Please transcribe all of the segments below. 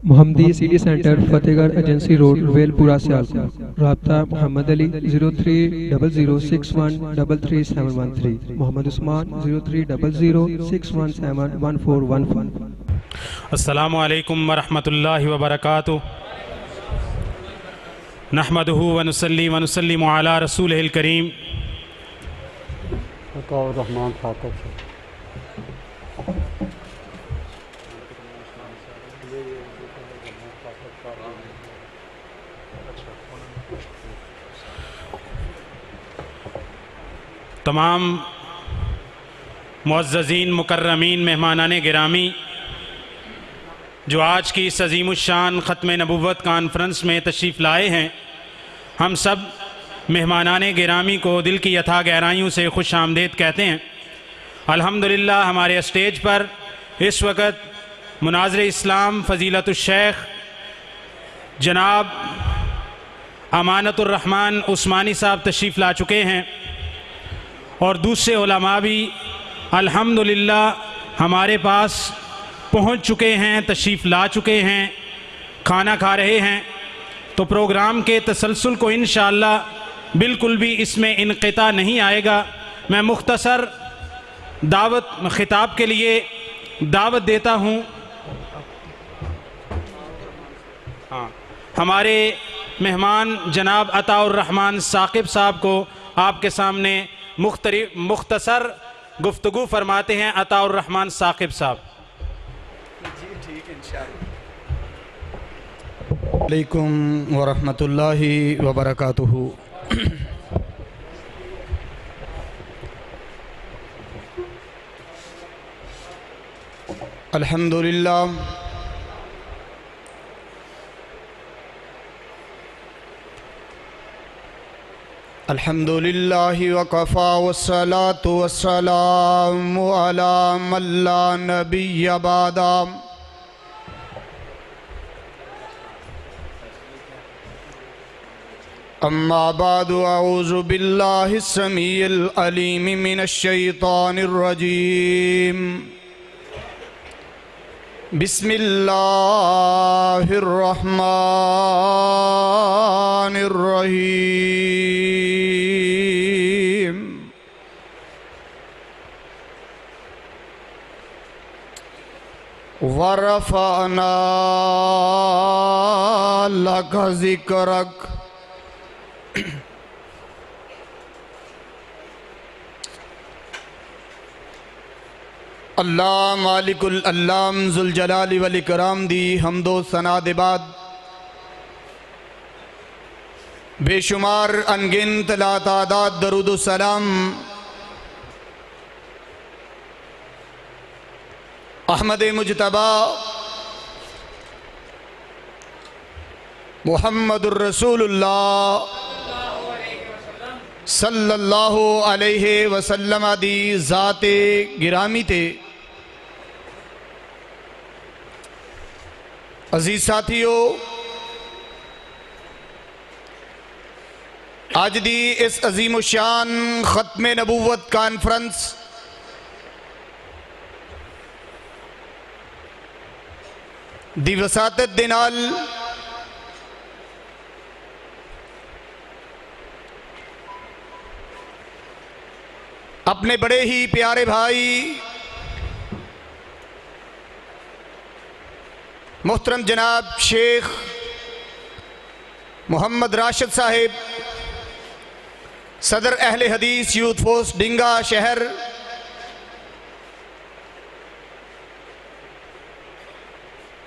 मोहम्मदी City Centre Fatehgarh Agency Road Velpura Sialkot. राब्ता मोहम्मद अली 030061337113, मोहम्मद उस्मान 030061711415। अस्सलामु अलैकुम वरहमतुल्लाहि वबरकातुहू। नहमदुहु व नुसल्लिमु अला रसूलिहिल करीम। तमाम मुअज़्ज़ज़ीन मुकर्रमीन मेहमानाने गिरामी जो आज की इस अज़ीमुश्शान ख़त्म नबुव्वत कॉन्फ्रेंस में तशरीफ़ लाए हैं, हम सब मेहमानाने गिरामी को दिल की यथा गहराइयों से खुश आमदीद कहते हैं। अल्हम्दुलिल्लाह हमारे स्टेज पर इस वक्त मुनाज़िर इस्लाम फ़ज़ीलतुश्शैख़ जनाब अमानतुर रहमान उस्मानी साहब तशरीफ़ ला चुके हैं और दूसरे उलमा भी अल्हम्दुलिल्लाह हमारे पास पहुंच चुके हैं, तशरीफ़ ला चुके हैं, खाना खा रहे हैं। तो प्रोग्राम के तसलसल को इंशाअल्लाह बिल्कुल भी इसमें इनक़िता नहीं आएगा। मैं मुख्तसर दावत ख़िताब के लिए दावत देता हूँ हमारे मेहमान जनाब अताउर रहमान साकिब साहब को आपके सामने मुख्तसर गुफ्तगू फरमाते हैं। अताउर रहमान साकिब साहब। जी ठीक है इंशाअल्लाह। अलैकुम वरहमतुल्लाहि वबरकातुहू। अल्हम्दुलिल्लाह अल्हम्दुलिल्लाहि वकफ़ा वस्सलातु वस्सलामु अला मन ला नबिय्य बअदा। अम्मा बादु अऊज़ु बिल्लाहिस समीइल अलीम मिनश शैतानिर रजीम। बिस्मिल्लाहिर रहमानिर रहीम। वरफ़अना लका ज़िक्रक। अल्लाह मालिकुल अल्लाम ज़ुल जलाली वल इकराम दी हम्दो सना दे बाद बेशुमार अनगिनत लातादाद दरूद सलाम अहमद मुजतबा मुहम्मदुर रसूलुल्लाह सल्लल्लाहु अलैहि वसल्लम दी ज़ाते गिरामी ते अजीज साथियों, आज दी इस अजीमुशान ख़त्म नबुव्वत कॉन्फ्रेंस दी वसातत दे नाल अपने बड़े ही प्यारे भाई मोहतरम जनाब शेख मोहम्मद राशिद साहिब सदर अहले हदीस यूथ फोर्स डिंगा शहर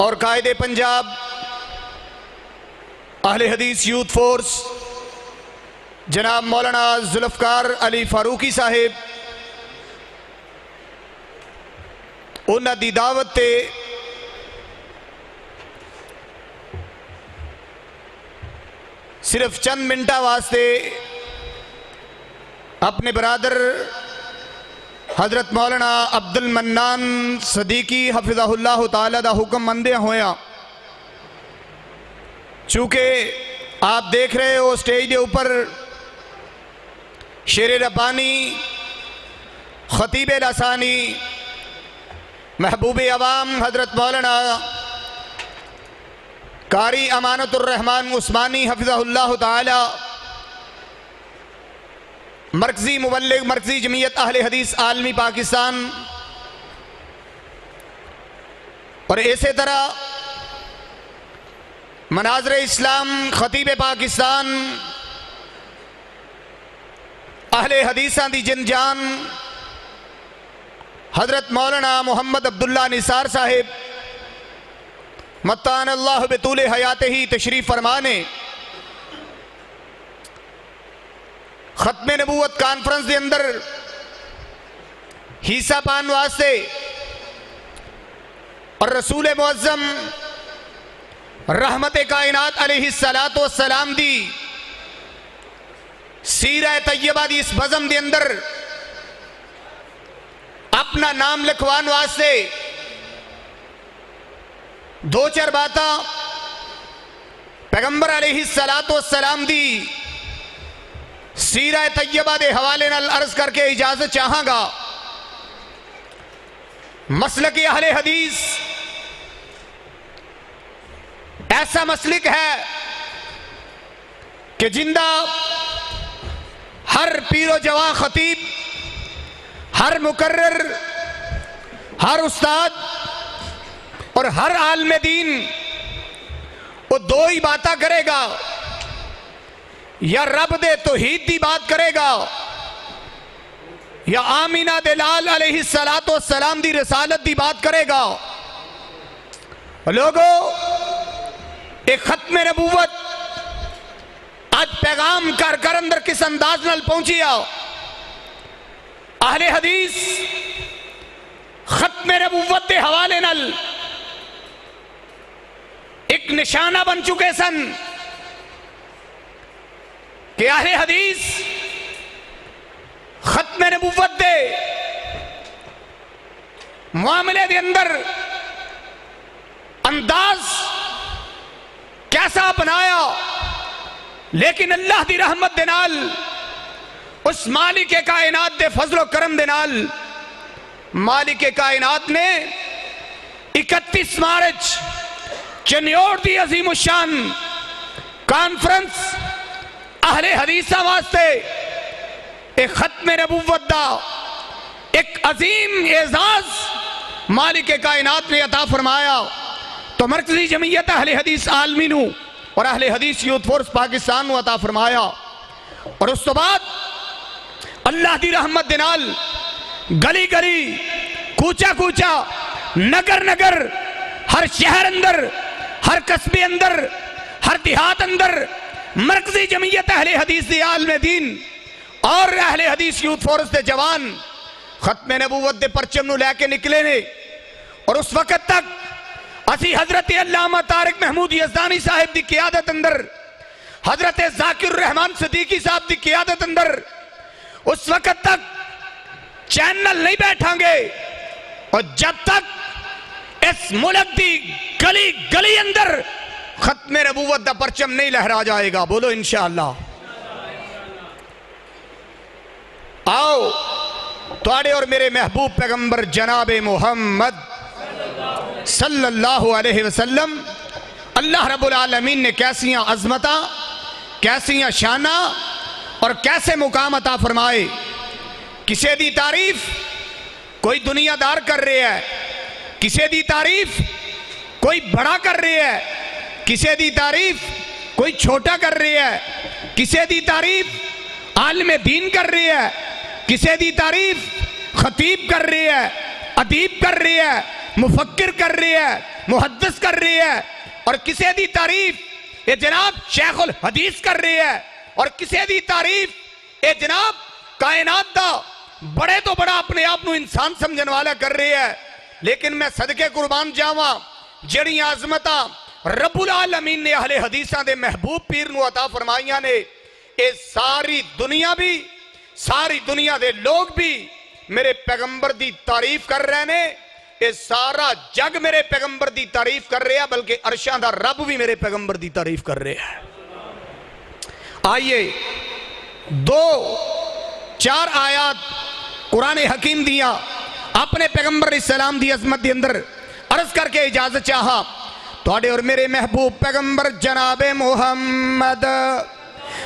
और कायदे पंजाब अहले हदीस यूथ फोर्स जनाब मौलाना जुल्फ़कार अली फारूकी साहिब उन्हां दी दावत ते सिर्फ चंद मिनटा वास्ते अपने बरादर हजरत मौलाना अब्दुल मन्नान सदीकी हफिज़हुल्लाह ताला दा हुक्म मंदे होया। चूँकि आप देख रहे हो स्टेज के ऊपर शेर रब्बानी ख़तीब लसानी महबूब अवाम हज़रत मौलाना कारी अमानतुर रहमान उस्मानी हफिज़हुल्लाह ताला, मरकज़ी मुबल्लिग मरकज़ी जमीयत अहले हदीस आलमी पाकिस्तान, और इसी तरह मनाज़िर इस्लाम खतीब पाकिस्तान, अहले हदीसां दी जिनजान हज़रत मौलाना मोहम्मद अब्दुल्ला निसार साहिब मत्तान अल्लाह बेतूले हयाते ही तशरीफ़ फरमाने खत्मे नबूवत कॉन्फ्रेंस के अंदर हिस्सा पाने वास्ते और रसूल मुअज़्ज़म रहमत कायनात अलैहिस्सलातु वस्सलाम दी सीरा तैयबा दी इस बज़म के अंदर अपना नाम लिखवाने वास्ते दो चार बातें पैगंबर अलैहिस्सलातु वस्सलाम दी सीरा तैयबा के हवाले नाल अर्ज करके इजाजत चाहांगा। मसलक अहले हदीस ऐसा मसलिक है कि जिंदा हर पीरो जवा खतीब, हर मुकर्रर, हर उस्ताद और हर आलमे दीन वो दो ही बातें करेगा, या रब दे तौहीद दी बात करेगा या आमीना दे लाल अलैहिस्सलातु वस्सलाम दी रिसालत दी बात करेगा। लोगों, एक खत्म नबूवत आज पैगाम कर अंदर किस अंदाज नाल पहुंची आओ। अहले हदीस खत्म नबूवत के हवाले नाल एक निशाना बन चुके सन कि अहले हदीस खत्म नबूवत दे मामले के अंदर अंदाज कैसा अपनाया, लेकिन अल्लाह दी रहमत दे नाल, उस मालिक कायनात दे फजलो करम दे नाल मालिक कायनात ने 31 मार्च चन्योड़ दी अजीम शान कॉन्फ्रेंस अहले हदीसा वास्ते एक खत्म नबूवत दा एक अजीम एजाज मालिक कायनात ने अता फरमाया। तो मरकजी जमीयत अहले हदीस आलमी नू और अहले हदीस यूथ फोर्स पाकिस्तान नू अता फरमाया, और उस तो बाद अल्लाह दी रहमत दे नाल गली गली, कूचा कूचा, नगर नगर, हर शहर अंदर, हर कस्बे अंदर, हर देहात अंदर मरकजी जमीयत अहले हदीस दे आलमे दीन और अहले हदीस यूथ फोर्स दे जवान खत्मे नबूवत दे परचम नू लैके निकले ने। और उस वक्त तक असी हजरत अल्लामा तारिक महमूद यज़दानी साहिब की क़ियादत अंदर, हजरत ज़ाकिर रहमान सिद्दीकी साहब की क़ियादत अंदर उस वक्त तक चैनल नहीं बैठांगे और जब तक इस मुल्क की गली गली अंदर खत्मे नबूवत दा परचम नहीं लहरा जाएगा। बोलो इंशाअल्लाह। आओ तुहाडे और मेरे महबूब पैगंबर जनाबे मोहम्मद सल्लल्लाहु अलैहि वसल्लम अल्लाह रब्बुल आलमीन ने कैसियां अजमता, कैसियां शाना और कैसे मुकाम अता फरमाए। किसे दी तारीफ कोई दुनियादार कर रहे है, किसे दी तारीफ कोई बड़ा कर रहे है, किसे दी तारीफ कोई छोटा कर रहे है, किसे दी तारीफ आलिम दीन कर रहे है, किसे दी तारीफ खतीब कर रहे है, अदीब कर रहे है, मुफक्किर कर रहे है, मुहद्दिस कर रहे है, और किसे दी तारीफ ये जनाब शेखुल हदीस कर रहे है, और किसे दी तारीफ ये जनाब कायनात दा बड़े तो बड़ा अपने आप नू इंसान समझने वाला कर रहे है। लेकिन मैं सदके कुर्बान जावा जड़ी आजमता रब्बुल आलमीन ने अहले हदीसां दे महबूब पीर नू अता फरमाइयां ने, ये सारी दुनिया भी, सारी दुनिया दे लोग भी मेरे पैगंबर दी तारीफ कर रहे ने। ये सारा जग मेरे पैगंबर दी तारीफ कर रहे हैं, बल्कि अरशां दा रब भी मेरे पैगंबर दी तारीफ कर रहे हैं। आइए दो चार आयात कुरान हकीम दिया अपने पैगंबर इस्लाम दी अजमत के अंदर अर्ज करके इजाजत चाहा। थोड़े और मेरे महबूब पैगंबर जनाबे मुहम्मद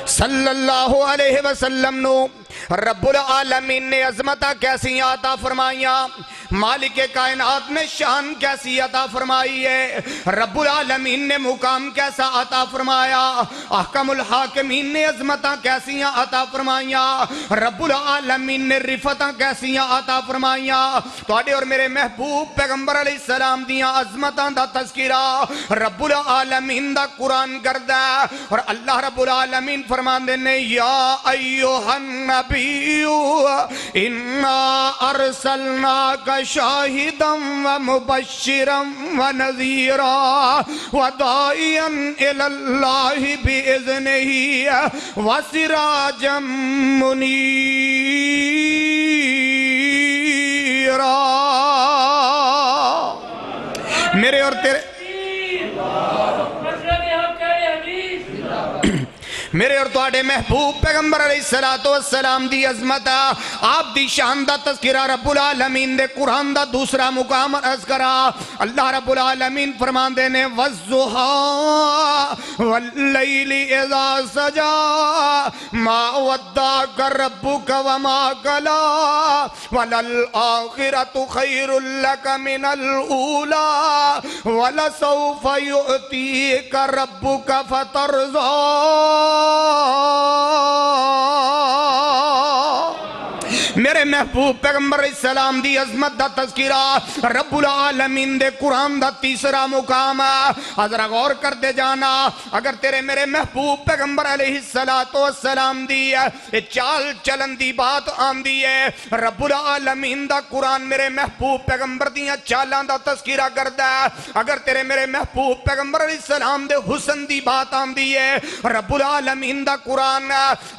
सल्लल्लाहु अलैहि वसल्लम नो रब्बुल आलमीन ने अजमता कैसी अता फरमाइया, मालिक कायनात ने शान कैसी अता फरमाई है, रब्बुल आलमीन ने मुकाम कैसा अता फरमाया, अहकमुल हाकिमीन ने अजमता कैसी अता फरमाइया, रब्बुल आलमीन ने रिफता कैसी अता फरमाइया। तुहाडे और मेरे महबूब पैगंबर अलैहिस्सलाम दियां अजमतां दा तज़किरा रब्बुल आलमीन दा कुरान करदा और अल्लाह रब्बुल आलमीन फरमांदे ने या अय्युहन नबिय्यु इन्ना अरसलनाका शाहिदम व मुबश्शिरम व नज़ीरा व दाइयन इलल्लाहि बिइज़्निही व सिराजम मुनीरा। मेरे और तेरे मेरे और तुहाडे महबूब पैगंबर अलैहिस्सलातु वस्सलाम दी अज़मत आप दी शान दा तज़किरा रब्बुल आलमीन दे कुरान दा दूसरा मुकाम अर्ज़ करा। अल्लाह रब्बुल आलमीन फरमांदे ने वज़्ज़ुहा वल्लैलि इज़ा सजा मा वद्दाका रब्बुका व मा कला वलल आखिरतु खैरुल लका मिनल ऊला वलसौफा युअतीका रब्बुका फतरज़ा। मेरे महबूब पैगंबर सलाम दी अजमत दा तज़किरा रब्बुल आलमीन दे कुरान दा तीसरा मुकाम जरा गौर कर दे जाना। अगर तेरे मेरे महबूब पैगंबर अलैहिस्सलातु वस्सलाम दी चाल चलन दी बात आंदी है, रब्बुल आलमीन दा कुरान मेरे महबूब पैगंबर दियां चालां दा तज़किरा करदा है। अगर तेरे मेरे महबूब पैगंबर अलैहिस्सलाम दे हुस्न दी बात आंदी है, रब्बुल आलमीन दा कुरान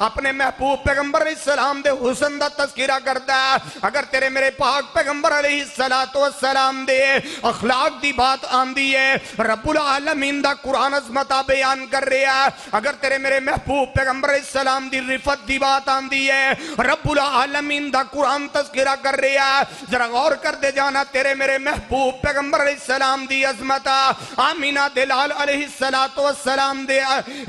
अपने महबूब पैगंबर अलैहिस्सलाम दे हुस्न दा तज़किरा करता है। अगर तेरे मेरे पाक पैगंबर अलैहिस्सलातु वस्सलाम दे अखलाक दी बात आंदी है, रब्बुल आलमीन दा कुरान अज़मता बयान कर रहा है। अगर तेरे मेरे महबूब पैगंबर अलैहिस्सलाम दी रिफत दी बात आंदी है, रब्बुल आलमीन दा कुरान तज़किरा कर रहा है। जरा गौर कर दे जाना तेरे मेरे महबूब पैगंबर अलैहिस्सलाम दी अज़मता आमीना दिलाल अलैहिस्सलातु वस्सलाम दे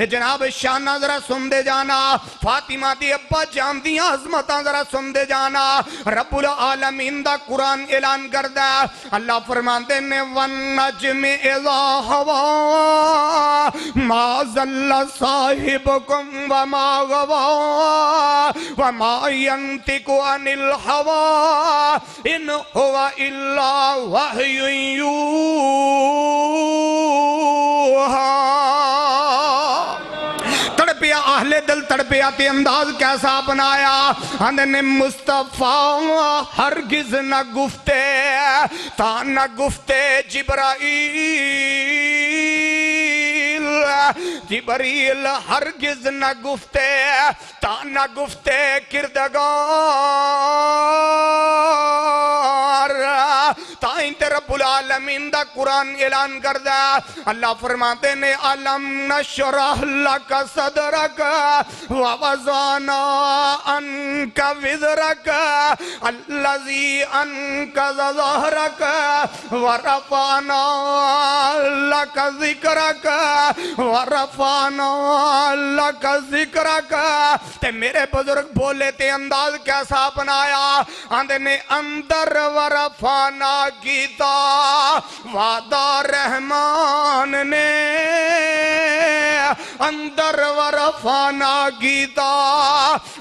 जनाब शाना जरा सुन दे जाना। फातिमा दी अब्बा जान दी अज़मता जरा सुन दे जाना। रब्बुल आलमीन दा कुरान ऐलान करदा अल्लाह फरमाते ने वन नज्म इज़ा हवा मा ज़ल्ला साहिबुकुम व मा गवा व मा यंतिकु अनिल हवा इन हुवा इल्ला वह्युन यूहा। तड़पिया आहले दिल तड़पिया ते अंदाज कैसा अपनाया। ने मुस्तफा हरगिज न गुफ्ते ता न गुफ्ते जिब्राईल, जिब्रील हरगिज न गुफ्ते ता न गुफ्ते किरदगार। ताई ते रब्बुल आलमीन दा कुरान ऐलान करदा अल्लाह फरमाते ने अलम नशरह लका सदरक व वज़अना अन्का विज़रक अल्लज़ी अन्क़ज़ ज़हरक व रफ़अना लका ज़िक्रक व रफ़अना लका ज़िक्रक। ते मेरे बुजुर्ग बोले ते अंदाज कैसा अपनाया। आंदे ने अंदर व रफ़अना कीता वादा रहमान ने, अंदर व रफ़अना कीता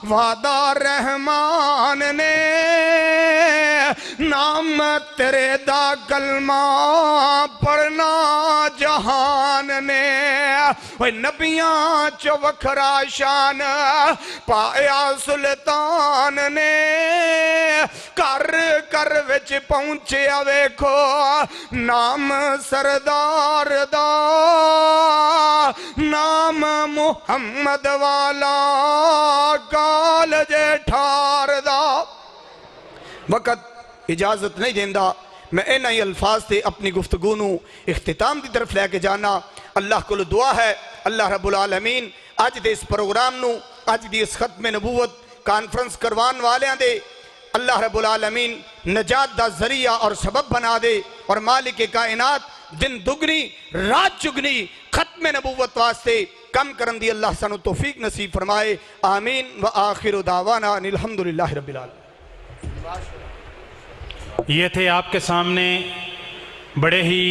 वादा रहमान ने। नाम तेरे दा कलमा पढ़ना जहान ने। ओए नबियां च वखरा शान पाया सुल्तान ने। कर कर विच पहुंचिया वेखो नाम सरदार दा, नाम मुहम्मद वाला कालज ठार दा। वक़्त इजाजत नहीं देंदा मैं इन्हां ही अल्फाज से अपनी गुफ्तगू नूं इख्तिताम की तरफ लैके जाना। अल्लाह को दुआ है अल्लाह रब्बुल आलमीन अज दे इस प्रोग्राम नूं अज दी इस खत्म नबूवत कॉन्फ्रेंस करवाने वालियां दे अल्लाह रब्बुल आलमीन नजात दा जरिया और सबब बना दे और मालिक कायनात दिन दुगनी रात चुगनी खत्म नबूवत वास्ते कम करन दी अल्लाह सानू तौफीक नसीब फरमाए। आमीन व आखिर दावाना अल्हम्दुलिल्लाह रब्बिल आलमीन। ये थे आपके सामने बड़े ही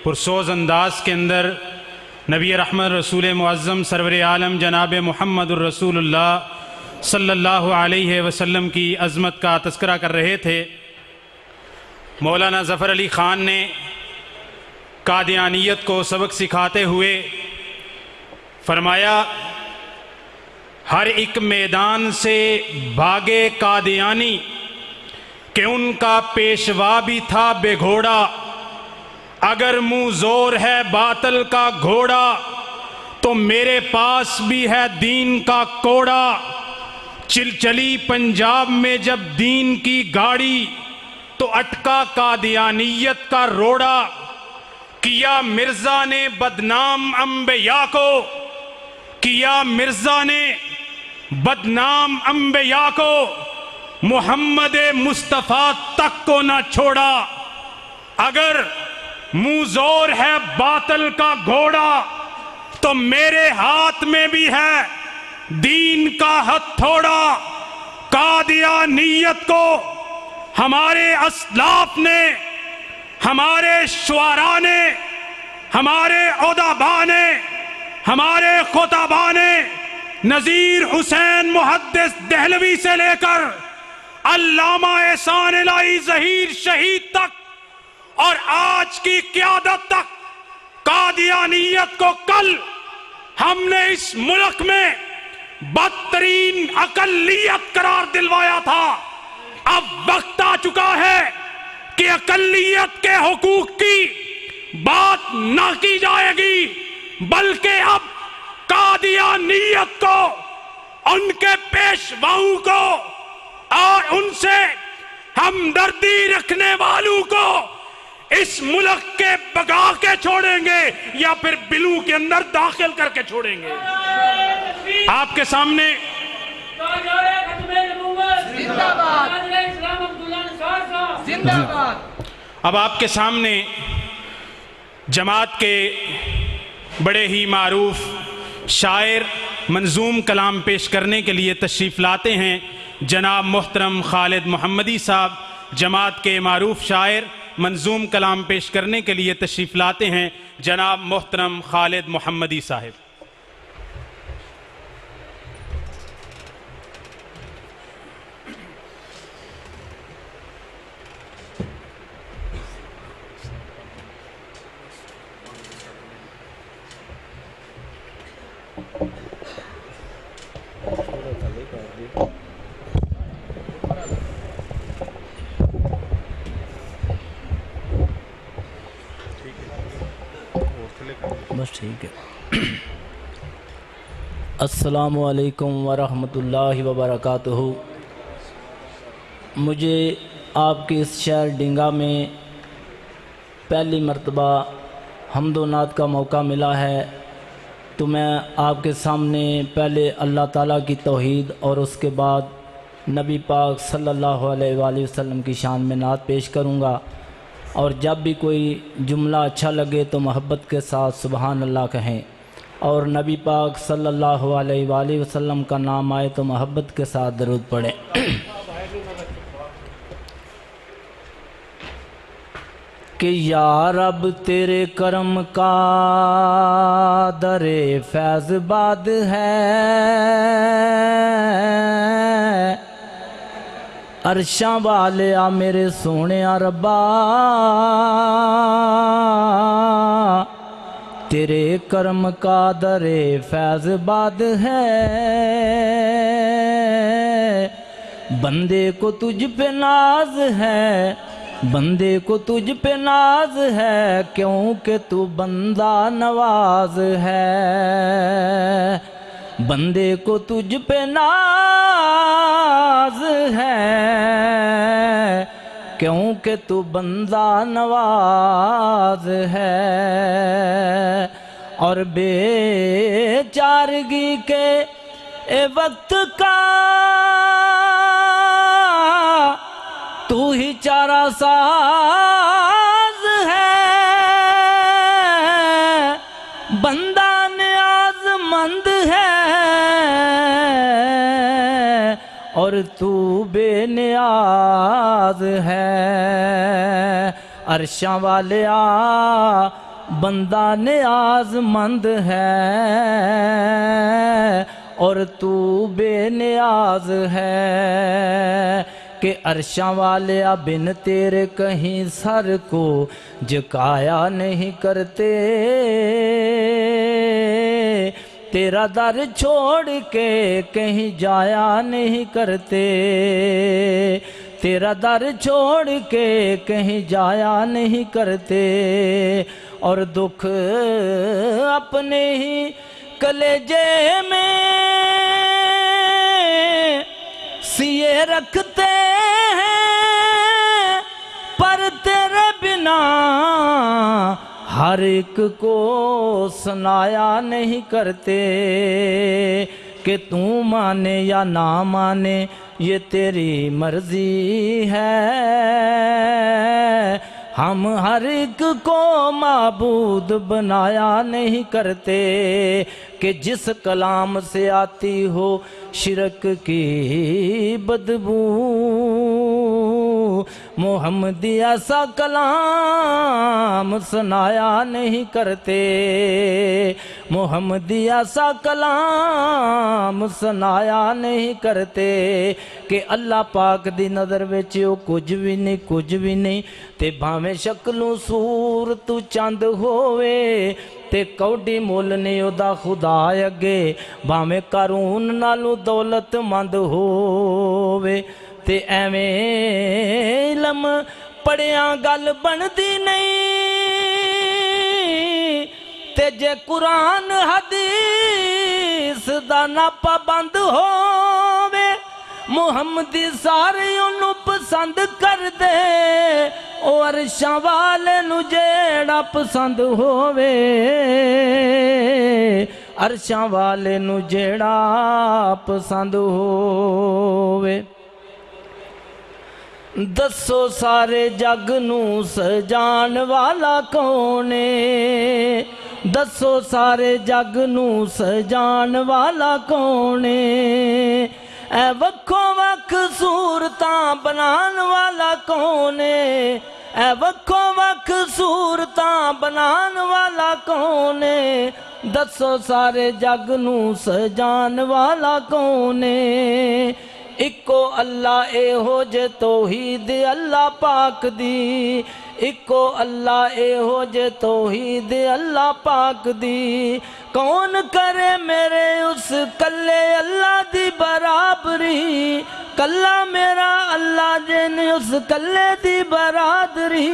पुरसोज अंदाज के अंदर नबी रहमत रसूल मुअज़्ज़म सरवर आलम जनाब मुहम्मदुर रसूलुल्लाह सल्लल्लाहु अलैहि वसल्लम की अज़मत का तज़किरा कर रहे थे। मौलाना ज़फ़र अली ख़ान ने कादियानियत को सबक सिखाते हुए फरमाया, हर एक मैदान से भागे कादियानी कि उनका पेशवा भी था बेघोड़ा, अगर मुँह जोर है बातल का घोड़ा तो मेरे पास भी है दीन का कोड़ा। चली पंजाब में जब दीन की गाड़ी तो अटका कादियानियत का रोड़ा। किया मिर्जा ने बदनाम अंबिया को, किया मिर्जा ने बदनाम अंबिया को, मोहम्मद मुस्तफ़ा तक को ना छोड़ा। अगर मुँह जोर है बातल का घोड़ा तो मेरे हाथ में भी है दीन का हथौड़ा। कादियानियत को हमारे असलाफ ने, हमारे शुआरा ने, हमारे उदबा ने, हमारे खुतबा ने, नज़ीर हुसैन मुहद्दिस देहलवी से लेकर अल्लामा एहसान इलाही ज़हीर शहीद तक और आज की क़यादत तक कादियानियत को कल हमने इस मुल्क में बदतरीन अकलियत करार दिलवाया था। अब वक्त आ चुका है कि अकलियत के हुकूक की बात ना की जाएगी, बल्कि अब कादियानियत को, उनके पेशवाओं को और उनसे हमदर्दी रखने वालों को इस मुल्क के भगा के छोड़ेंगे या फिर बिलू के अंदर दाखिल करके छोड़ेंगे। आपके सामने अब आपके सामने जमात के बड़े ही मारूफ शायर मंजूम कलाम पेश करने के लिए तशरीफ़ लाते हैं जनाब मोहतरम खालिद मोहम्मदी साहब। जमात के मारूफ शायर मंजूम कलाम पेश करने के लिए तशरीफ़ लाते हैं जनाब मोहतरम खालिद मोहम्मदी साहब। बस ठीक है। अस्सलामु अलैकुम वरहमतुल्लाहि वबरकातुहू। मुझे आपके इस शहर डिंगा में पहली मर्तबा हम्दो नात का मौका मिला है, तो मैं आपके सामने पहले अल्लाह ताला की तौहीद और उसके बाद नबी पाक सल्लल्लाहु अलैहि वसल्लम की शान में नात पेश करूँगा। और जब भी कोई जुमला अच्छा लगे तो मोहब्बत के साथ सुबहान अल्लाह कहें, और नबी पाक सल्लल्लाहु अलैहि वसल्लम का नाम आए तो मोहब्बत के साथ दरूद पढ़ें। कि या रब तेरे करम का दरे फैज़बाद है, अरशां वाले आ मेरे सोने रब्बा, तेरे करम का दरे फैज़बाद है। बंदे को तुझ पे नाज है, बंदे को तुझ पे नाज है, क्योंकि तू बंदा नवाज है। बंदे को तुझ पे नाज है, क्योंकि तू बंदा नवाज है। और बेचारगी के ए वक्त का तू ही चारा साज है। बंदा न्याज़मंद है और तू बेनियाज है। अर्शां वाले आ बंदा न्याज़मंद है और तू बेनियाज है कि अर्शां वाले आ बिन तेरे कहीं सर को झुकाया नहीं करते। तेरा दर छोड़ के कहीं जाया नहीं करते। तेरा दर छोड़ के कहीं जाया नहीं करते और दुख अपने ही कलेजे में सिए रखते हैं पर तेरे बिना हर एक को सुनाया नहीं करते कि तू माने या ना माने ये तेरी मर्जी है। हम हर एक को माबूद बनाया नहीं करते कि जिस कलाम से आती हो शिरक की बदबू। मोहम्मदी ऐसा कलाम सुनाया नहीं करते। मोहम्मदी ऐसा कलाम सुनाया नहीं करते कि अल्लाह पाक दी नज़र विच ओ कुछ भी नहीं ते भावें शक्लों सूरत चंद होवे ते कौडी मुल ने ओदा खुदा अगे भावें कारून नालों दौलतमंद होवे ते एवें इलम पढ़िया गल बनदी नहीं ते जे कुरान हदीस दा ना पाबंद होवे। मुहम्मदी सारे उन्हों पसंद कर दे ओ अर्शां वाले नू जेड़ा पसंद होवे। अर्शां वाले नू जेड़ा पसंद होवे। दसो सारे जग नू सजान वाला कौन है। दसो सारे जग नू सजान वाला कौन है। ए वक्खो वख सूरतां बनान वाला कौन है। ए वक्खो वख सूरतां बनान वाला कौन है। दसो सारे जग नू सजान वाला कौन है। इको अल्लाह एहो जे तौहीद अल्लाह पाक दी। इको अल्लाह एहो जे तौहीद अल्लाह पाक दी। कौन करे मेरे उस कल्ले अल्लाह दी बराबरी। कल्ला मेरा अल्लाह जिन उस कल्ले दी बरादरी।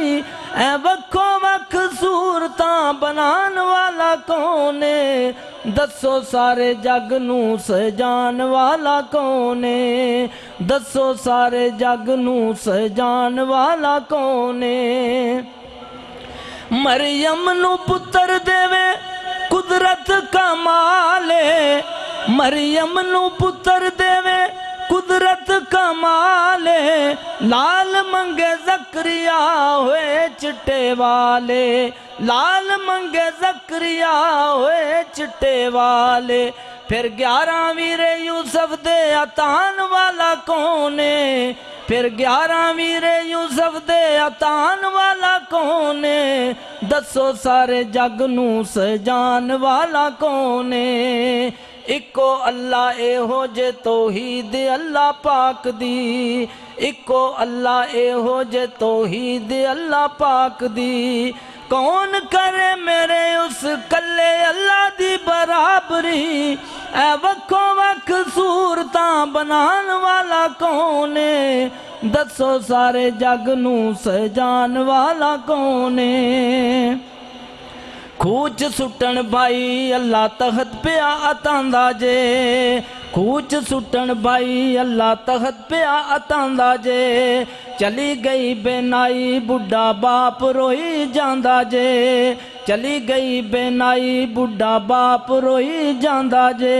ए वक्खो वख सूरतां बनान वाला कौन है। दसो सारे जग नू सजान वाला कौन है। दसो सारे जग नू सजान वाला कौन है। मरियम नू पुत्र देवे कुदरत कमाले। मरियम नू पुत्र देवे कुदरत कमाले। लाल मंगे जकरिया हुए चिट्टे वाले। लाल मंगे जकरिया हुए चिट्टे वाले। फिर 11 वीरे यूसुफ दे अतान वाला कौन है। फिर 11 वीरे यूसुफ दे अतान वाला कौन है। दसो सारे जग नू सजान वाला कौन है। इको अल्लाह एहो जे तौहीद अल्लाह पाक दी। इको अल्लाह एहो जे तौहीद अल्लाह पाक दी। कौन करे मेरे उस कल्ले अल्लाह दी बराबरी। ए वक्खो वख सूरतां बनान वाला कौन है। दसो सारे जग नू सजान वाला कौन है। खूच सुटन भाई अल्लाह तख्त पिया अतांदा जे। खूच सुटन भाई अल्लाह तख्त पिया अतांदा जे। चली गई बेनाई बुढ़ा बाप रोई जांदा जे। चली गई बेनाई बुढ़ा बाप रोई जांदा जे।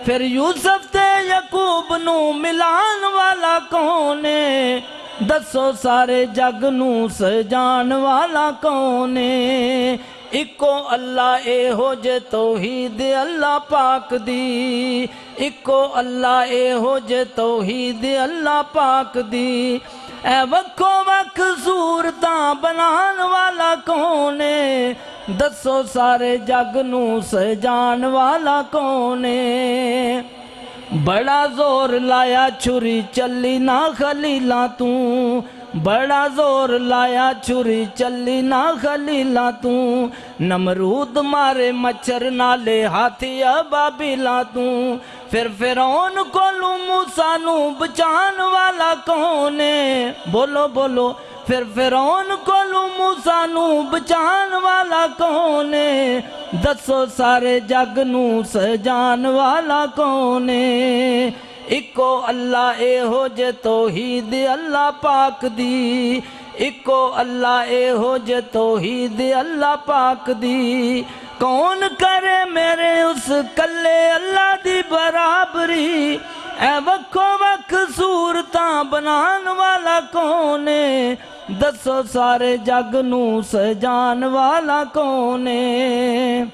फिर यूसुफ ते यकूब नू मिलान वाला कौन है। दसो सारे जग नू सजान वाला कौन है। इको अल्लाह ए हो जे तौहीद अल्लाह पाक दी, इको अल्लाह ए हो जे तौहीद अल्लाह पाक दी। ए वक्खो वक्ख सूरतां बनान वाला कौन है, दसो सारे जग नू सजान वाला कौन है। बड़ा जोर लाया छुरी चली ना खलीला तू, बड़ा जोर लाया छुरी चली ना खलीला तू। नमरूद मारे मच्छर नाले हाथी अबाबिला तू। फिर फिरौन कोलू मूसा नू बचान वाला कौन है, बोलो बोलो। फिर फिरौन कोलू मूसा नू बचान वाला कौन है, दसो सारे जग नू सजान वाला कौन है। इको अल्लाह ए हो जे तौहीद अल्लाह पाक दी, इको अल्लाह ए हो जे तौहीद अल्लाह पाक दी। कौन करे मेरे उस कल्ले अल्लाह दी बराबरी, ए वक्खो वक्ख सूरतां बनान वाला कौन है, दसो सारे जग नू सजान वाला कौन है।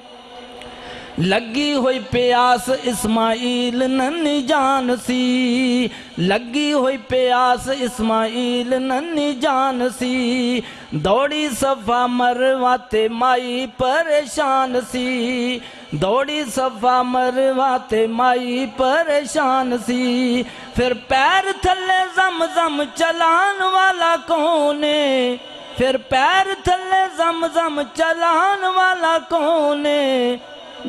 लगी हुई प्यास इस्माइल नन्ही जान सी, लगी हुई प्यास इस्माइल नन्ही जान सी। दौड़ी सफा मरवाते माई परेशान सी, दौड़ी सफा मरवाते माई परेशान सी। फिर पैर थल्ले जम चलान वाला कौन है, फिर पैर थल्ले जम चलान वाला कौन है,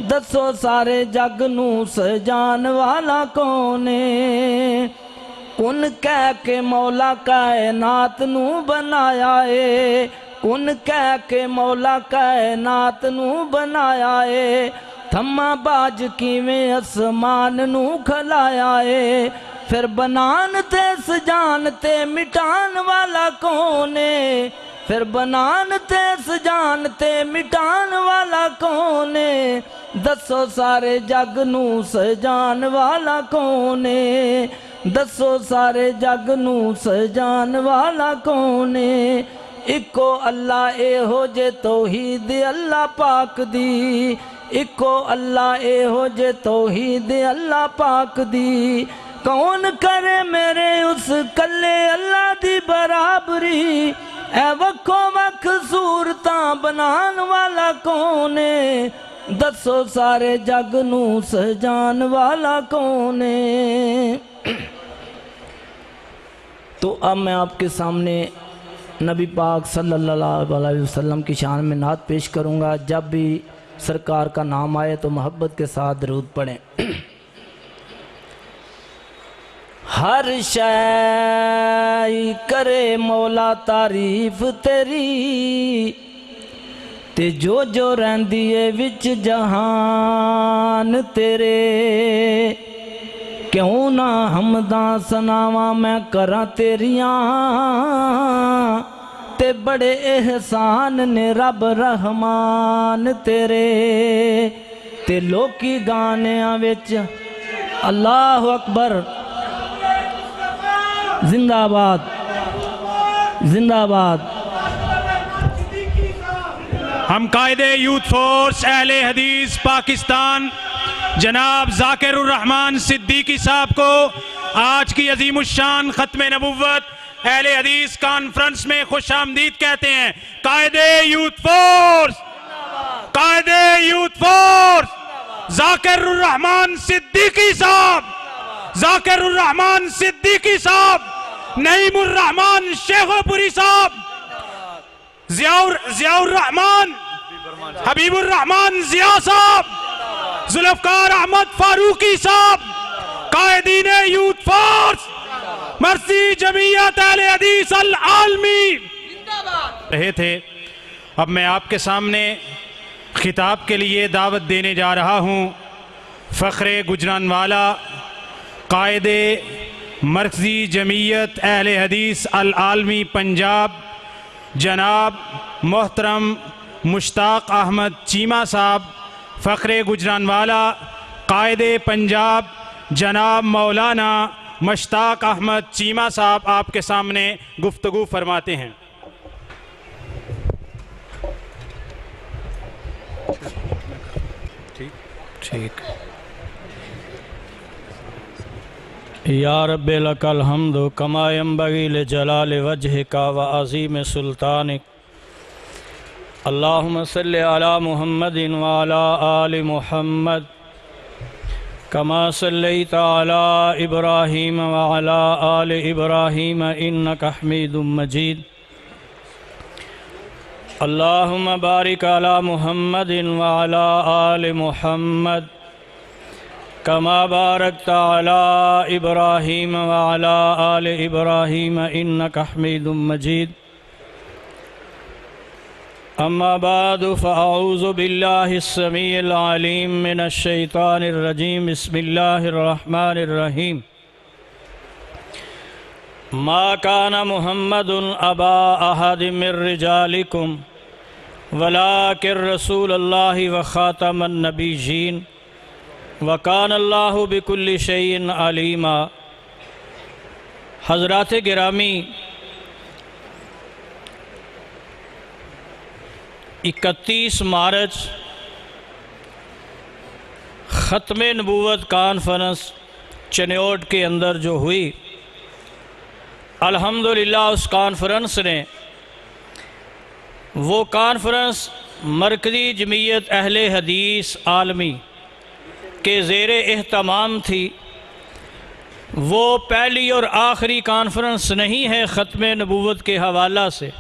दसो सारे जग नू सजान वाला कौन है। कुन कह के मौला कायनात नू बनाया है, कुन कह के मौला कायनात नू बनाया है। थम्मा बाज किवें आसमान नू खलाया है, फिर बनान ते सजान ते मिटान वाला कौन है, फिर बनान ते सजान ते मिटान वाला कौन है, दसो सारे जग नू सजान वाला कौन है, दसो सारे जग नू सजान वाला कौन है। इको अल्लाह ए हो जे तौहीद अल्लाह पाक दी, इको अल्लाह ए हो जे तौहीद अल्लाह पाक दी। कौन करे मेरे उस कल्ले अल्लाह दी बराबरी, ए वक्खो वक्ख सूरतां बनान वाला कौन है, दसो सारे जग नू सजान वाला कौन है। तो अब मैं आपके सामने नबी पाक सल्लल्लाहु अलैहि वसल्लम की शान में नात पेश करूँगा। जब भी सरकार का नाम आए तो मोहब्बत के साथ दरूद पढ़ें। हर शै करे मौला तारीफ तेरी, ते जो रहिंदी है विच जहान तेरे। क्यों ना हमदा सनावा मैं करा तेरियां, ते बड़े एहसान ने रब रहमान तेरे। ते लोकी गानियां विच अल्लाह अकबर जिंदाबाद जिंदाबाद। हम कायदे यूथ फोर्स अहले हदीस पाकिस्तान जनाब जाकिरुर रहमान सिद्दीकी साहब को आज की अजीमुशान खत्म नबुव्वत अहले हदीस कॉन्फ्रेंस में खुश आमदीद कहते हैं। कायदे यूथ फोर्स, कायदे यूथ फोर्स जाकिरुर रहमान सिद्दीकी साहब, जाकिरुर रहमान सिद्दीकी साहब, नईमुर रहमान शेखोपुरी साहब, जियाउर रहमान, हबीबुर रहमान जिया साहब, जुल्फकार अहमद फारूकी साहब, कायदीन यूथ फोर्स, मर्सी जमीयत अहले हदीस अल आलमी रहे थे। अब मैं आपके सामने खिताब के लिए दावत देने जा रहा हूँ फ़ख्रे गुजरानवाला कायदे मर्कज़ी जमीयत अहले हदीस अल आलमी पंजाब जनाब मोहतरम मुश्ताक अहमद चीमा साहब। फ़ख्रे गुजरानवाला कायदे पंजाब जनाब मौलाना मुश्ताक अहमद चीमा साहब आपके सामने गुफ्तगू फरमाते हैं। ठीक। या रब्बे लकल हम्दु कमा यंबगी लिजलाल वजहिका व अज़ीम सुल्तानिक। अल्लाहुम्मा सल्लि अला मुहम्मदिन व अला आलि मुहम्मद कमा सल्लैता अला इब्राहीम व अला आलि इब्राहीम इन्नका हमीदुम मजीद। अल्लाहुम्मा बारिक अला मुहम्मदिन व अला आलि मुहम्मद कमा बारकता अला इब्राहीम व अला आलि इब्राहीम इन्नका हमीदुम मजीद। अम्मा बादु फ़अऊज़ु बिल्लाहिस समीइल अलीम मिनश शैतानिर रजीम। बिस्मिल्लाहिर रहमानिर रहीम। मा काना मुहम्मदुन अबा अहदिम मिर रिजालिकुम वलाकिर रसूलुल्लाहि व खातमन नबिय्यीन व कान अल्लाहु बिकुल्लि शैइन अलीमा। हज़रात गिरामी, 31 मार्च ख़त्म नबूवत कॉन्फ्रेंस चनियोट के अंदर जो हुई, अल्हम्दुलिल्लाह उस कॉन्फ्रेंस ने वो कॉन्फ्रेंस मरकज़ी जमीयत अहले हदीस आलमी के ज़ेर एहतमाम थी। वो पहली और आखिरी कॉन्फ्रेंस नहीं है ख़त्म नबूवत के हवाला से,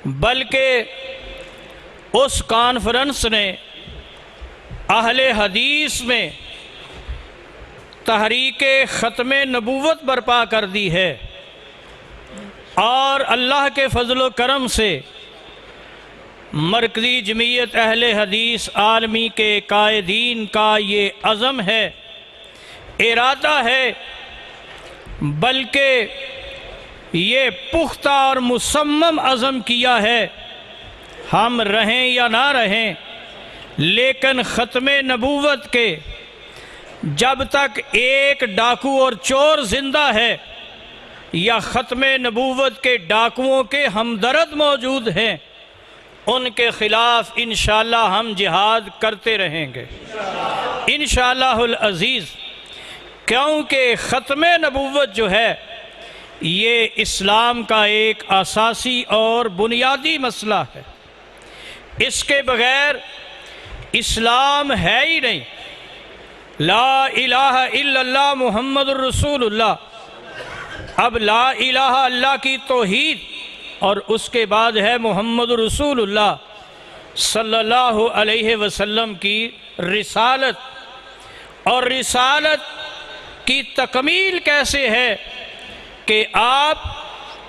बल्कि उस कॉन्फ्रेंस ने अहले हदीस में तहरीक ख़त्म नबूवत बर्पा कर दी है। और अल्लाह के फ़ज़ल करम से मरकज़ी जमीयत अहले हदीस आलमी के कायदीन का ये अज़म है, इरादा है, बल्कि ये पुख्ता और मुसम्मम अज़म किया है, हम रहें या ना रहें, लेकिन ख़त्म नबूवत के जब तक एक डाकू और चोर ज़िंदा है या ख़त्म नबूवत के डाकुओं के हमदर्द मौजूद हैं, उनके ख़िलाफ़ इंशाअल्लाह हम जिहाद करते रहेंगे इंशाअल्लाहुल अज़ीज़। क्योंकि ख़त्म नबूवत जो है ये इस्लाम का एक असासी और बुनियादी मसला है। इसके बग़ैर इस्लाम है ही नहीं। ला इलाहा इल्लल्लाह मुहम्मदुर रसूलुल्लाह। अब ला इलाहा अल्लाह की तौहीद और उसके बाद है मुहम्मदुर रसूलुल्लाह सल्लल्लाहु अलैहि वसल्लम की रिसालत। और रिसालत की तकमील कैसे है कि आप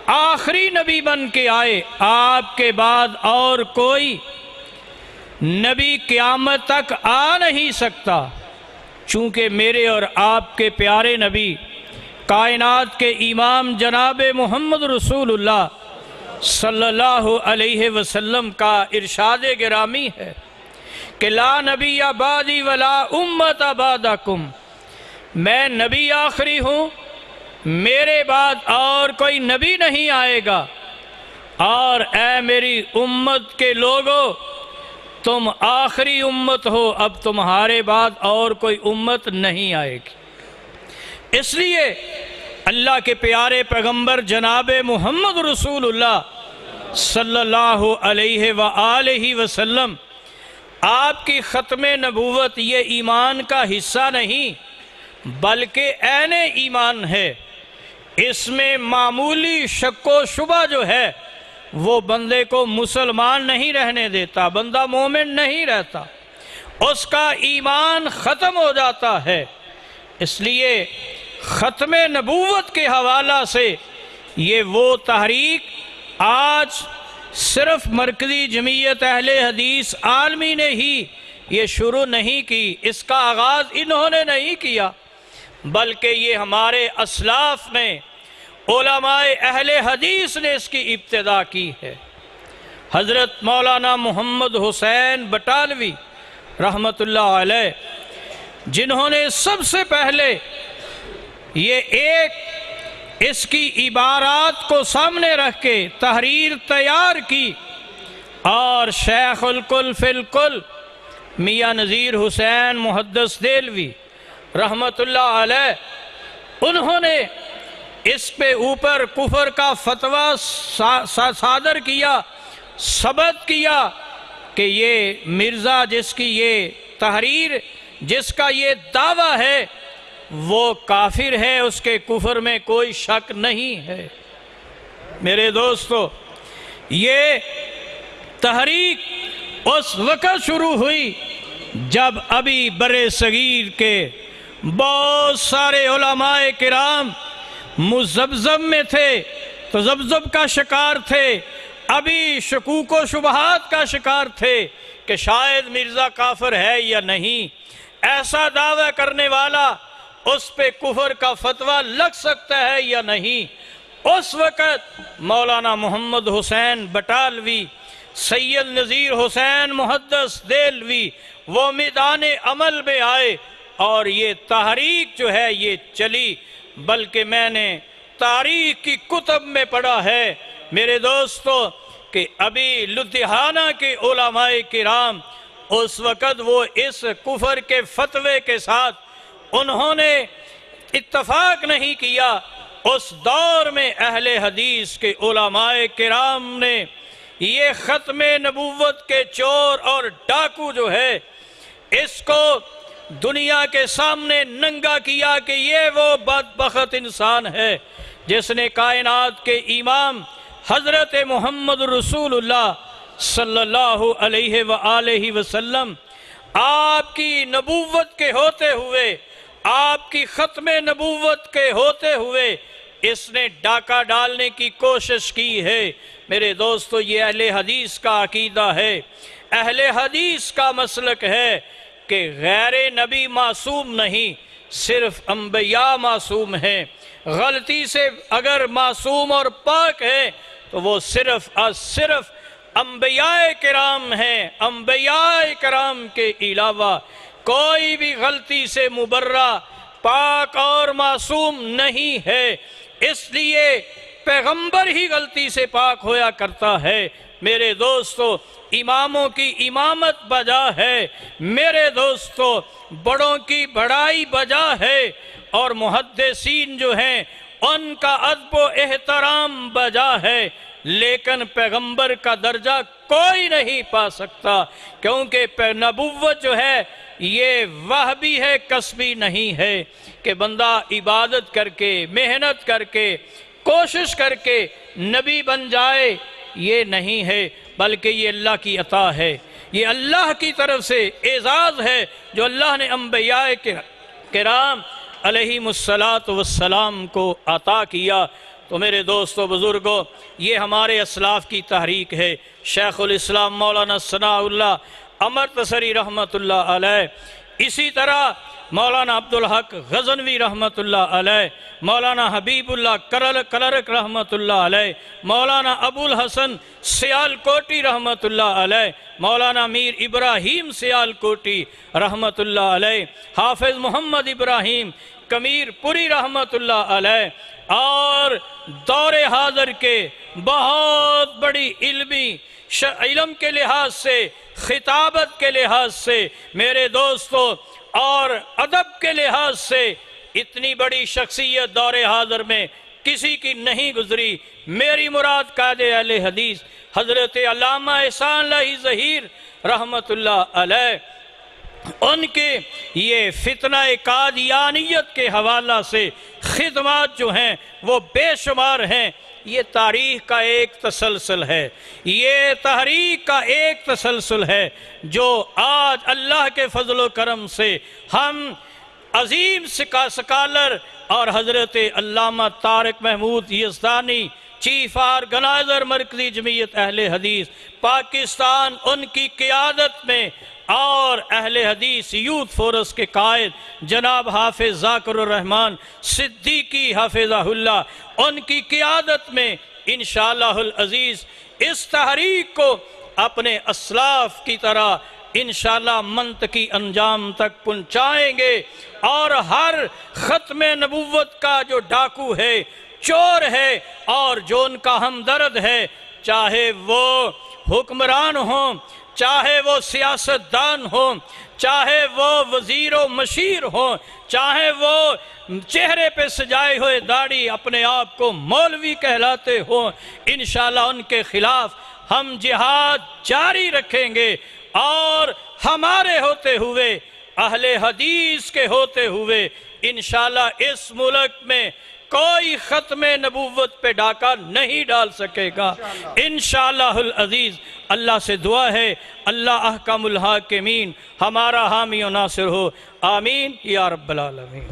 आखिरी नबी बन के आए, आपके बाद और कोई नबी क़यामत तक आ नहीं सकता, चूँकि मेरे और आपके प्यारे नबी कायनात के इमाम जनाब मोहम्मद रसूलुल्लाह सल्लल्लाहु अलैहि वसल्लम का इरशाद गिरामी है कि ला नबी आबादी वला उम्मत आबादकुम। मैं नबी आखिरी हूँ, मेरे बाद और कोई नबी नहीं आएगा। और ए मेरी उम्मत के लोगों, तुम आखिरी उम्मत हो, अब तुम्हारे बाद और कोई उम्मत नहीं आएगी। इसलिए अल्लाह के प्यारे पैगंबर जनाब मोहम्मद रसूलुल्लाह सल्लल्लाहु अलैहि व आलिहि वसल्लम आपकी ख़त्म नबूवत ये ईमान का हिस्सा नहीं बल्कि ऐने ईमान है। इसमें मामूली शक्को शुबा जो है वो बंदे को मुसलमान नहीं रहने देता, बंदा मोमिन नहीं रहता, उसका ईमान ख़त्म हो जाता है। इसलिए ख़त्म नबूवत के हवाला से ये वो तहरीक आज सिर्फ़ मरकज़ी जमीयत अहले हदीस आलमी ने ही ये शुरू नहीं की, इसका आगाज़ इन्होंने नहीं किया, बल्कि ये हमारे असलाफ़ ने, उलमाए अहले हदीस ने इसकी इब्तिदा की है। हज़रत मौलाना मोहम्मद हुसैन बटालवी रहमतुल्लाह अलैह, जिन्होंने सबसे पहले ये एक इसकी इबारात को सामने रख के तहरीर तैयार की और शेखुल कुल फिल कुल मियाँ नज़ीर हुसैन मुहद्दिस देलवी रहमतुल्लाह अलैह, उन्होंने इस पे ऊपर कुफर का फतवा सादर किया, सबत किया कि ये मिर्ज़ा जिसकी ये तहरीर, जिसका ये दावा है, वो काफिर है, उसके कुफर में कोई शक नहीं है। मेरे दोस्तों, ये तहरीक उस वक़्त शुरू हुई जब अभी बरे सगीर के बहुत सारे उलमाए किराम मुज़ब्ज़ब में थे, तो ज़ब्ज़ब का शिकार थे, अभी शकूक व शुबहात का शिकार थे कि शायद मिर्ज़ा काफिर है या नहीं। ऐसा दावा करने वाला, उस पे कुफर का फतवा लग सकता है या नहीं। उस वक़्त मौलाना मोहम्मद हुसैन बटालवी, सैयद नज़ीर हुसैन मुहद्दिस देलवी वो मैदान अमल में आए और ये तहरीक जो है ये चली। बल्कि मैंने तारीख की कुतब में पढ़ा है मेरे दोस्तों कि अभी लुधियाना के उलमाए किराम उस वक़्त वो इस कुफर के फतवे के साथ उन्होंने इत्तफाक नहीं किया। उस दौर में अहले हदीस के उलमाए किराम ने ये ख़त्मे नबूवत के चोर और डाकू जो है, इसको दुनिया के सामने नंगा किया कि ये वो बदबख्त इंसान है जिसने कायनात के इमाम हज़रत मोहम्मद रसूलुल्लाह सल्लल्लाहु अलैहि व आलिहि वसल्लम आपकी नबूवत के होते हुए, आपकी ख़त्मे नबूवत के होते हुए इसने डाका डालने की कोशिश की है। मेरे दोस्तों, ये अहले हदीस का अकीदा है, अहले हदीस का मसलक है कि गैर नबी मासूम नहीं, सिर्फ अंबिया मासूम हैं। गलती से अगर मासूम और पाक है तो वो सिर्फ और सिर्फ अंबियाए किराम हैं। अंबियाए किराम के अलावा कोई भी गलती से मुबर्रा, पाक और मासूम नहीं है। इसलिए पैगंबर ही गलती से पाक होया करता है। मेरे दोस्तों, इमामों की इमामत बजा है, मेरे दोस्तों बड़ों की बड़ाई बजा है, और मुहद्दिसीन जो हैं उनका अदब व एहतराम बजा है। लेकिन पैगंबर का दर्जा कोई नहीं पा सकता, क्योंकि नबुव्वत जो है ये वह भी है, कसबी नहीं है कि बंदा इबादत करके, मेहनत करके, कोशिश करके नबी बन जाए, ये नहीं है, बल्कि ये अल्लाह की अता है, ये अल्लाह की तरफ से एजाज़ है जो अल्लाह ने अंबियाए किराम अलैहिमुस्सलातु वस्सलाम को अता किया। तो मेरे दोस्तों बुज़ुर्गों, ये हमारे असलाफ़ की तहरीक है। शेखुल इस्लाम मौलाना सनाउल्लाह अमरतसरी रहमतुल्लाह अलैह, इसी तरह मौलाना अब्दुल हक गज़नवी रहमतुल्लाह अलैह, मौलाना हबीबुल्लाह करक रहमतुल्लाह अलैह, मौलाना अबुल हसन सियालकोटी रहमतुल्लाह अलैह, मौलाना मीर इब्राहीम सियालकोटी रहमतुल्लाह अलैह, हाफिज़ मोहम्मद इब्राहीम कमीरपुरी रहमतुल्लाह अलैह, और दौरे हाज़र के बहुत बड़ी इल्म के लिहाज से, खिताबत के लिहाज से, मेरे दोस्तों, और अदब के लिहाज से इतनी बड़ी शख्सियत दौरे हाज़र में किसी की नहीं गुजरी। मेरी मुराद कायदे अहले हदीस हज़रत अल्लामा एहसान लाही ज़हीर रहमतुल्लाह अलैह, उनके ये फितना कादियानियत के हवाला से खिदमात जो हैं वो बेशुमार हैं। ये तारीख़ का एक तसलसल है, ये तहरीक का एक तसलसल है जो आज अल्लाह के फजल व करम से हम अजीम स्कॉलर और हज़रत अल्लामा तारिक महमूद यज़दानी चीफ ऑर्गेनाइज़र मरकज़ी जमीयत अहले हदीस पाकिस्तान, उनकी क़ियादत में, और अहले हदीस यूथ फोरस के कायद जनाब हाफिज़ ज़ाकिरुर रहमान सिद्दीकी हाफिज़हुल्लाह, उनकी क़ियादत में इंशाअल्लाहुल अज़ीज़ इस तहरीक को अपने असलाफ़ की तरह इंशाअल्लाह मंतकी अंजाम तक पहुँचाएँगे। और हर ख़त्मे नबुव्वत का जो डाकू है, चोर है, और जो उनका हमदर्द है, चाहे वो हुक्मरान हों, चाहे वो सियासतदान हों, चाहे वो वज़ीर व मशीर हों, चाहे वो चेहरे पे सजाए हुए दाढ़ी अपने आप को मौलवी कहलाते हों, इंशाअल्लाह उनके खिलाफ हम जिहाद जारी रखेंगे। और हमारे होते हुए, अहले हदीस के होते हुए, इंशाअल्लाह इस मुल्क में कोई ख़त्म नबूवत पे डाका नहीं डाल सकेगा इंशाअल्लाहुल अज़ीज़। अल्लाह से दुआ है अल्लाह अहकामुल हाकिमीन हमारा हामी और नासिर हो, आमीन या रब्बल आलमीन।